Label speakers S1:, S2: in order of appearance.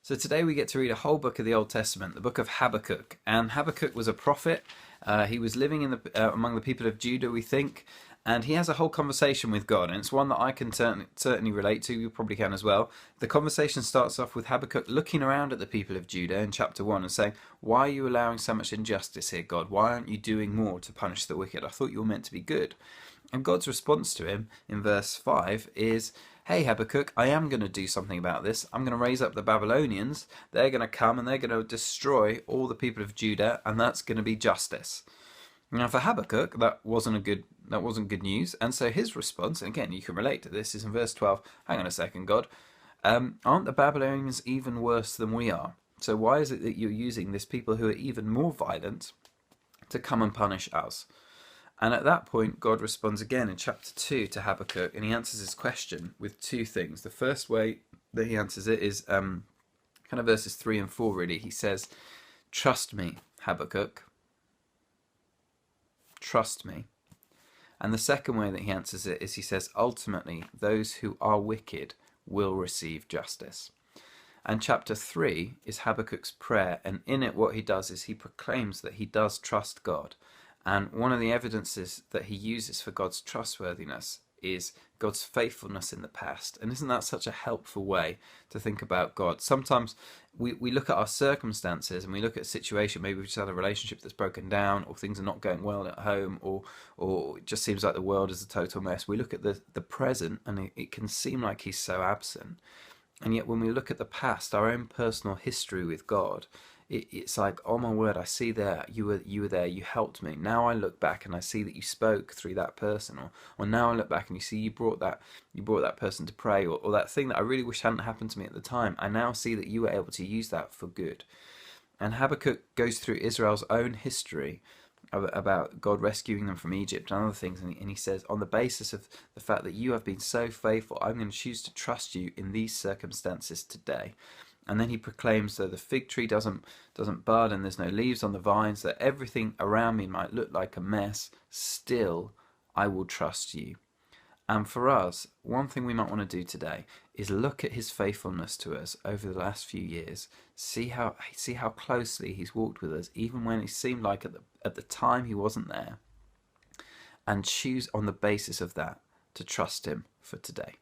S1: So today we get to read a whole book of the Old Testament, the book of Habakkuk. And Habakkuk was a prophet. He was living among the people of Judah, we think, and he has a whole conversation with God, and it's one that I can certainly relate to. You probably can as well. The conversation starts off with Habakkuk looking around at the people of Judah in chapter 1 and saying, "Why are you allowing so much injustice here, God? Why aren't you doing more to punish the wicked? I thought you were meant to be good." And God's response to him in verse 5 is, "Hey Habakkuk, I am going to do something about this. I'm going to raise up the Babylonians. They're going to come and they're going to destroy all the people of Judah, and that's going to be justice." Now for Habakkuk, that wasn't good news, and so his response, and again you can relate to this, is in verse 12. Hang on a second, God, aren't the Babylonians even worse than we are? So why is it that you're using this people who are even more violent to come and punish us? And at that point, God responds again in chapter 2 to Habakkuk, and he answers his question with two things. The first way that he answers it is kind of verses 3 and 4, really. He says, "Trust me, Habakkuk. Trust me." And the second way that he answers it is he says, "Ultimately, those who are wicked will receive justice." And chapter 3 is Habakkuk's prayer, and in it what he does is he proclaims that he does trust God. And one of the evidences that he uses for God's trustworthiness is God's faithfulness in the past. And isn't that such a helpful way to think about God? Sometimes we look at our circumstances and we look at a situation, maybe we've just had a relationship that's broken down, or things are not going well at home, or it just seems like the world is a total mess. We look at the present and it can seem like he's so absent. And yet when we look at the past, our own personal history with God, it's like, oh my word, I see there, you were there, you helped me. Now I look back and I see that you spoke through that person, or now I look back and you see you brought that person to pray, or that thing that I really wish hadn't happened to me at the time. I now see that you were able to use that for good. And Habakkuk goes through Israel's own history about God rescuing them from Egypt and other things, and he says, on the basis of the fact that you have been so faithful, I'm going to choose to trust you in these circumstances today. And then he proclaims that the fig tree doesn't bud and there's no leaves on the vines, that everything around me might look like a mess, still I will trust you. And for us, one thing we might want to do today is look at his faithfulness to us over the last few years, see how closely he's walked with us, even when it seemed like at the time he wasn't there, and choose on the basis of that to trust him for today.